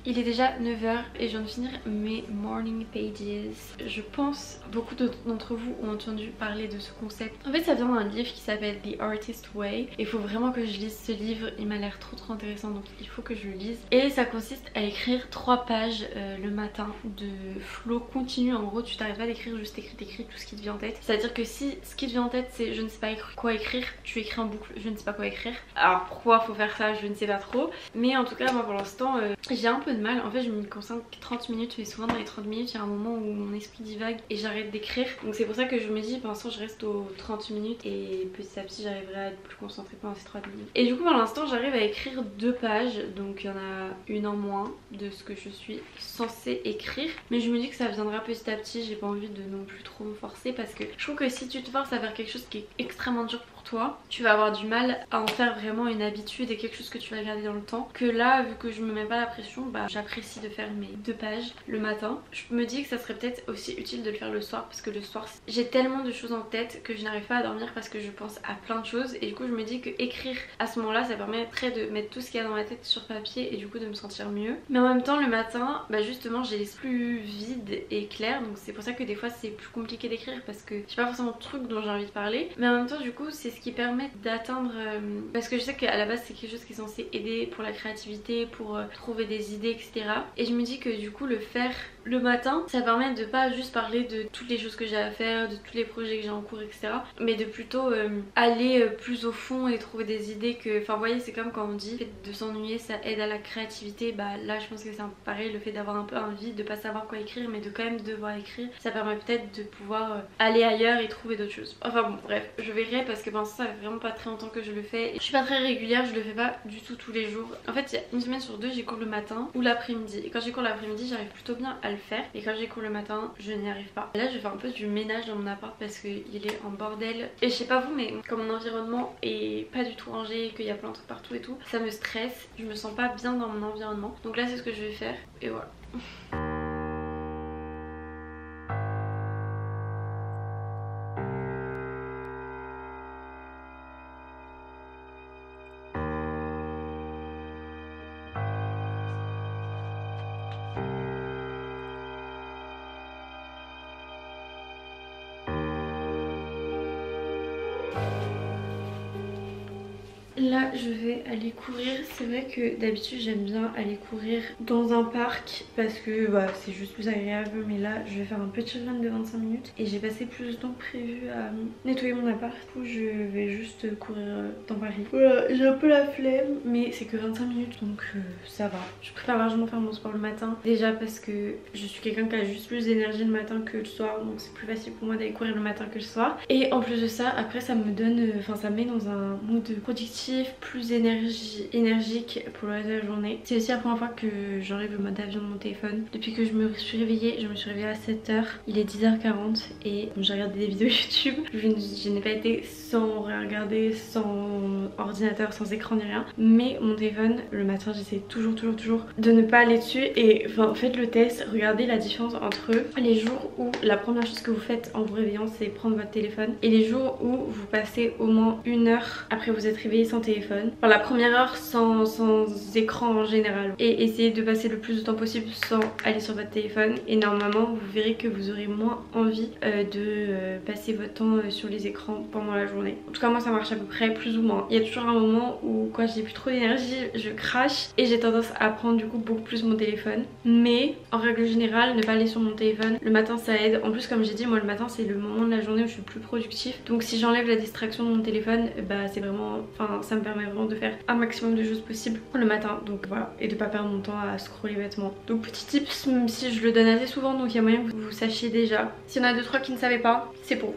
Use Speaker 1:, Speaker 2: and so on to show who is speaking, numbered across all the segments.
Speaker 1: Il est déjà 9 h et je viens de finir mes morning pages. Je pense beaucoup d'entre vous ont entendu parler de ce concept. En fait ça vient d'un livre qui s'appelle The Artist Way. Il faut vraiment que je lise ce livre, il m'a l'air trop intéressant donc il faut que je le lise. Et ça consiste à écrire 3 pages le matin de flow continu. En gros tu t'arrêtes pas d'écrire, juste t'écris tout ce qui te vient en tête. C'est à dire que si ce qui te vient en tête c'est je ne sais pas quoi écrire, tu écris en boucle je ne sais pas quoi écrire. Alors pourquoi faut faire ça je ne sais pas trop. Mais en tout cas moi pour l'instant j'ai un peu de mal. En fait je me concentre 30 minutes mais souvent dans les 30 minutes il y a un moment où mon esprit divague et j'arrête d'écrire. Donc c'est pour ça que je me dis pour l'instant je reste aux 30 minutes et petit à petit j'arriverai à être plus concentrée pendant ces 30 minutes. Et du coup pour l'instant j'arrive à écrire 2 pages. Donc il y en a une en moins de ce que je suis censée écrire. Mais je me dis que ça viendra petit à petit. J'ai pas envie de non plus trop me forcer parce que je trouve que si tu te forces à faire quelque chose qui est extrêmement dur pour toi, tu vas avoir du mal à en faire vraiment une habitude et quelque chose que tu vas garder dans le temps. Que là vu que je me mets pas la pression, bah j'apprécie de faire mes 2 pages le matin. Je me dis que ça serait peut-être aussi utile de le faire le soir parce que le soir j'ai tellement de choses en tête que je n'arrive pas à dormir parce que je pense à plein de choses et du coup je me dis que écrire à ce moment là ça permettrait de mettre tout ce qu'il y a dans ma tête sur papier et du coup de me sentir mieux. Mais en même temps le matin bah justement j'ai l'esprit plus vide et clair donc c'est pour ça que des fois c'est plus compliqué d'écrire parce que j'ai pas forcément de trucs dont j'ai envie de parler. Mais en même temps du coup c'est ce qui permet d'atteindre parce que je sais qu'à la base c'est quelque chose qui est censé aider pour la créativité, pour trouver des idées etc. Et je me dis que du coup le faire le matin ça permet de pas juste parler de toutes les choses que j'ai à faire, de tous les projets que j'ai en cours etc. Mais de plutôt aller plus au fond et trouver des idées que... Enfin vous voyez c'est comme quand on dit le fait de s'ennuyer ça aide à la créativité. Bah là je pense que c'est un peu pareil, le fait d'avoir un peu un vide, de pas savoir quoi écrire mais de quand même devoir écrire, ça permet peut-être de pouvoir aller ailleurs et trouver d'autres choses. Enfin bon bref je verrai parce que pour l'instant ça fait vraiment pas très longtemps que je le fais et je suis pas très régulière, je le fais pas du tout tous les jours. En fait il y a une semaine sur 2 j'ai cours le matin ou l'après-midi et quand j'ai cours l'après-midi j'arrive plutôt bien à le faire et quand j'ai cours le matin je n'y arrive pas. Et là je fais un peu du ménage dans mon appart parce qu'il est en bordel et je sais pas vous mais comme mon environnement est pas du tout rangé, qu'il y a plein de trucs partout et tout, ça me stresse, je me sens pas bien dans mon environnement. Donc là c'est ce que je vais faire et voilà. Là je vais aller courir, c'est vrai que d'habitude j'aime bien aller courir dans un parc parce que bah, c'est juste plus agréable, mais là je vais faire un petit run de 25 minutes et j'ai passé plus de temps prévu à nettoyer mon appart. Du coup je vais juste courir dans Paris. Voilà, j'ai un peu la flemme mais c'est que 25 minutes donc ça va. Je préfère largement faire mon sport le matin, déjà parce que je suis quelqu'un qui a juste plus d'énergie le matin que le soir, donc c'est plus facile pour moi d'aller courir le matin que le soir. Et en plus de ça après ça me donne, enfin ça me met dans un mood productif, plus énergique pour le reste de la journée. C'est aussi la première fois que j'enlève le mode avion de mon téléphone. Depuis que je me suis réveillée, je me suis réveillée à 7 h, il est 10 h 40 et j'ai regardé des vidéos YouTube. Je n'ai pas été sans regarder, sans ordinateur, sans écran ni rien. Mais mon téléphone, le matin j'essaie toujours de ne pas aller dessus. Et enfin faites le test, regardez la différence entre les jours où la première chose que vous faites en vous réveillant c'est prendre votre téléphone et les jours où vous passez au moins 1 heure après vous être réveillé sans téléphone. Enfin la première heure sans écran en général. Et essayez de passer le plus de temps possible sans aller sur votre téléphone. Et normalement vous verrez que vous aurez moins envie de passer votre temps sur les écrans pendant la journée. En tout cas moi ça marche à peu près plus ou moins. Il y a toujours un moment où quand j'ai plus trop d'énergie je crache et j'ai tendance à prendre du coup beaucoup plus mon téléphone. Mais en règle générale ne pas aller sur mon téléphone le matin ça aide. En plus comme j'ai dit moi le matin c'est le moment de la journée où je suis le plus productif. Donc si j'enlève la distraction de mon téléphone bah c'est vraiment, enfin ça me permet vraiment de faire un maximum de choses possibles le matin. Donc voilà, et de pas perdre mon temps à scroller bêtement. Donc petit tips, même si je le donne assez souvent donc il y a moyen que vous sachiez déjà. S'il y en a 2-3 qui ne savaient pas, c'est pour vous.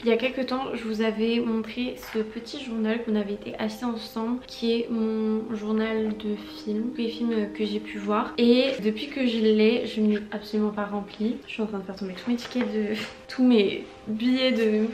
Speaker 1: Il y a quelques temps je vous avais montré ce petit journal qu'on avait été acheté ensemble, qui est mon journal de films, tous les films que j'ai pu voir, et depuis que je l'ai je ne l'ai absolument pas rempli. Je suis en train de faire tomber tous mes tickets de tous mes billets de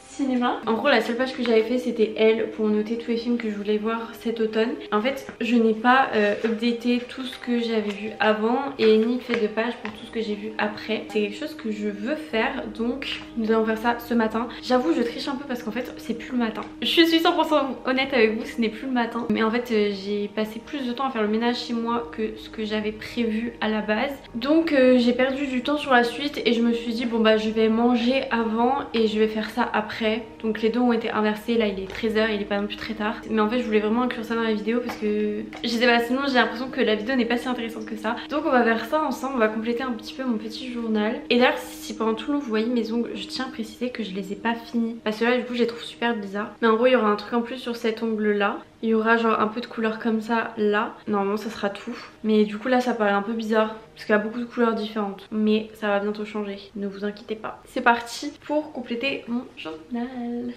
Speaker 1: cinéma. En gros la seule page que j'avais fait c'était elle pour noter tous les films que je voulais voir cet automne. En fait je n'ai pas updaté tout ce que j'avais vu avant et ni fait de page pour tout ce que j'ai vu après. C'est quelque chose que je veux faire, donc nous allons faire ça ce matin. J'avoue je triche un peu parce qu'en fait c'est plus le matin. Je suis 100% honnête avec vous, ce n'est plus le matin. Mais en fait j'ai passé plus de temps à faire le ménage chez moi que ce que j'avais prévu à la base. Donc j'ai perdu du temps sur la suite et je me suis dit bon bah je vais manger avant et je vais faire ça après. Donc les deux ont été inversés, là il est 13h, il est pas non plus très tard. Mais en fait je voulais vraiment inclure ça dans la vidéo parce que je sais pas, sinon j'ai l'impression que la vidéo n'est pas si intéressante que ça. Donc on va faire ça ensemble, on va compléter un petit peu mon petit journal. Et d'ailleurs si pendant tout le long vous voyez mes ongles, je tiens à préciser que je les ai pas finis parce que là du coup je les trouve super bizarres. Mais en gros il y aura un truc en plus sur cet ongle là. Il y aura genre un peu de couleur comme ça là. Normalement ça sera tout. Mais du coup là ça paraît un peu bizarre parce qu'il y a beaucoup de couleurs différentes. Mais ça va bientôt changer, ne vous inquiétez pas. C'est parti pour compléter mon journal.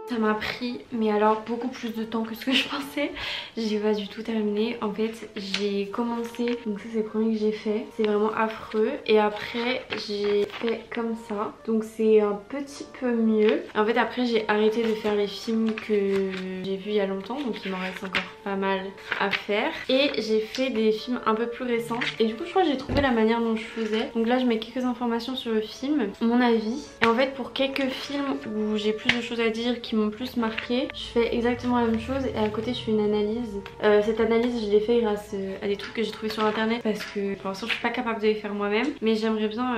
Speaker 1: Ça m'a pris mais alors beaucoup plus de temps que ce que je pensais. J'ai pas du tout terminé. En fait j'ai commencé, donc ça c'est le premier que j'ai fait, c'est vraiment affreux, et après j'ai fait comme ça, donc c'est un petit peu mieux. En fait après j'ai arrêté de faire les films que j'ai vus il y a longtemps, donc il m'en reste encore pas mal à faire, et j'ai fait des films un peu plus récents, et du coup je crois que j'ai trouvé la manière dont je faisais. Donc là je mets quelques informations sur le film, mon avis, et en fait pour quelques films où j'ai plus de choses à dire, qui m'ont plus marqué, je fais exactement la même chose et à côté je fais une analyse. Cette analyse je l'ai fait grâce à des trucs que j'ai trouvé sur internet parce que pour l'instant je suis pas capable de les faire moi-même, mais j'aimerais bien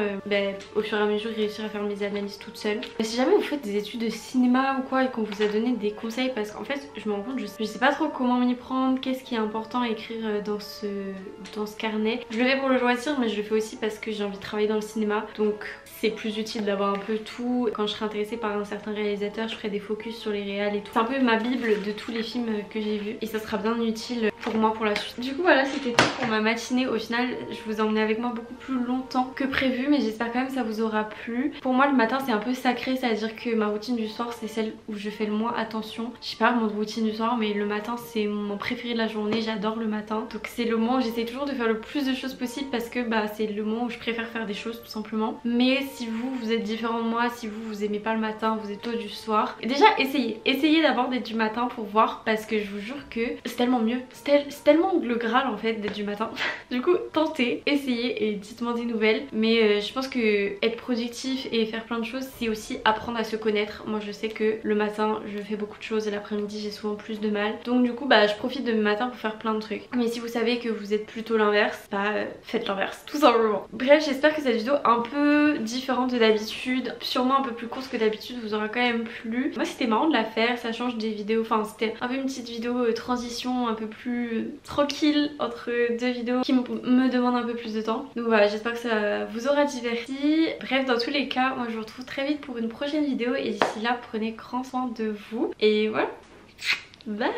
Speaker 1: au fur et à mesure réussir à faire mes analyses toute seule. Si jamais vous faites des études de cinéma ou quoi et qu'on vous a donné des conseils, parce qu'en fait je me rends compte, je sais pas trop comment m'y prendre, qu'est-ce qui est important à écrire dans ce carnet. Je le fais pour le loisir mais je le fais aussi parce que j'ai envie de travailler dans le cinéma, donc c'est plus utile d'avoir un peu tout. Quand je serai intéressée par un certain réalisateur je ferai des focus sur les réals et tout. C'est un peu ma bible de tous les films que j'ai vus et ça sera bien utile pour moi pour la suite. Du coup voilà, c'était tout pour ma matinée. Au final je vous ai emmené avec moi beaucoup plus longtemps que prévu, mais j'espère quand même que ça vous aura plu. Pour moi le matin c'est un peu sacré, c'est à dire que ma routine du soir c'est celle où je fais le moins attention. Je sais pas mon routine du soir, mais le matin c'est mon préféré de la journée, j'adore le matin. Donc c'est le moment où j'essaie toujours de faire le plus de choses possible parce que c'est le moment où je préfère faire des choses tout simplement. Mais si vous êtes différent de moi, si vous aimez pas le matin, vous êtes tôt du soir, déjà essayez d'abord d'être du matin pour voir, parce que je vous jure que c'est tellement mieux, c'est tellement le graal en fait d'être du matin. Du coup tentez, essayez et dites-moi des nouvelles. Mais je pense que être productif et faire plein de choses c'est aussi apprendre à se connaître. Moi je sais que le matin je fais beaucoup de choses et l'après-midi j'ai souvent plus de mal, donc du coup je profite de mes matins pour faire plein de trucs. Mais si vous savez que vous êtes plutôt l'inverse, faites l'inverse tout simplement. Bref, j'espère que cette vidéo un peu différente de d'habitude, sûrement un peu plus courte que d'habitude, vous aura quand même plu. Moi c'était marrant de la faire, ça change des vidéos, enfin c'était un peu une petite vidéo transition un peu plus tranquille entre deux vidéos qui me demandent un peu plus de temps. Donc voilà, j'espère que ça vous aura diverti. Bref, dans tous les cas, moi je vous retrouve très vite pour une prochaine vidéo et d'ici là prenez grand soin de vous et voilà, bye.